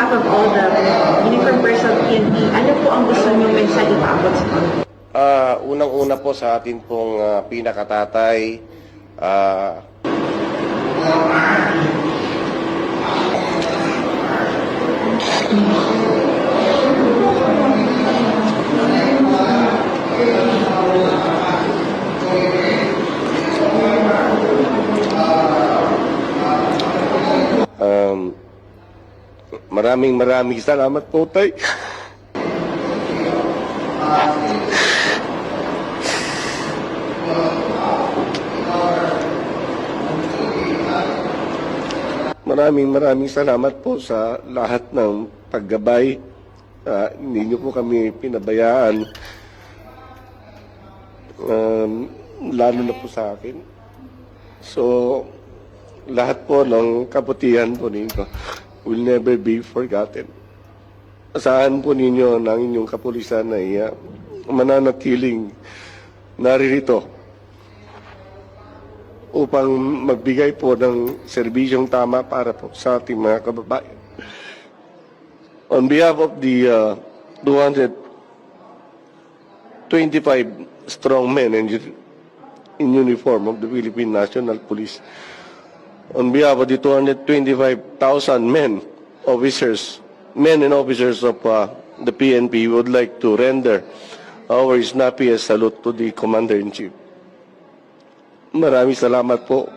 behalf of all the uniformed personnel of PNP, ano po ang gusto niyong mensahe ipaabot sa kanila? Unang-una po sa atin pong pinakatatay, maraming salamat po, Tay. Maraming salamat po sa lahat ng paggabay. Hindi niyo po kami pinabayaan. Lalo na po sa akin. So, lahat po ng kabutihan po ninyo will never be forgotten. Asahan po ninyo ng inyong kapulisan ay mananatiling naririto upang magbigay po ng serbisyong tama para po sa ating mga kababayan. On behalf of the 225 strong men in uniform of the Philippine National Police, on behalf of the 225,000 men and officers of the PNP, we would like to render our snappiest salute to the Commander-in-Chief. Maraming salamat po.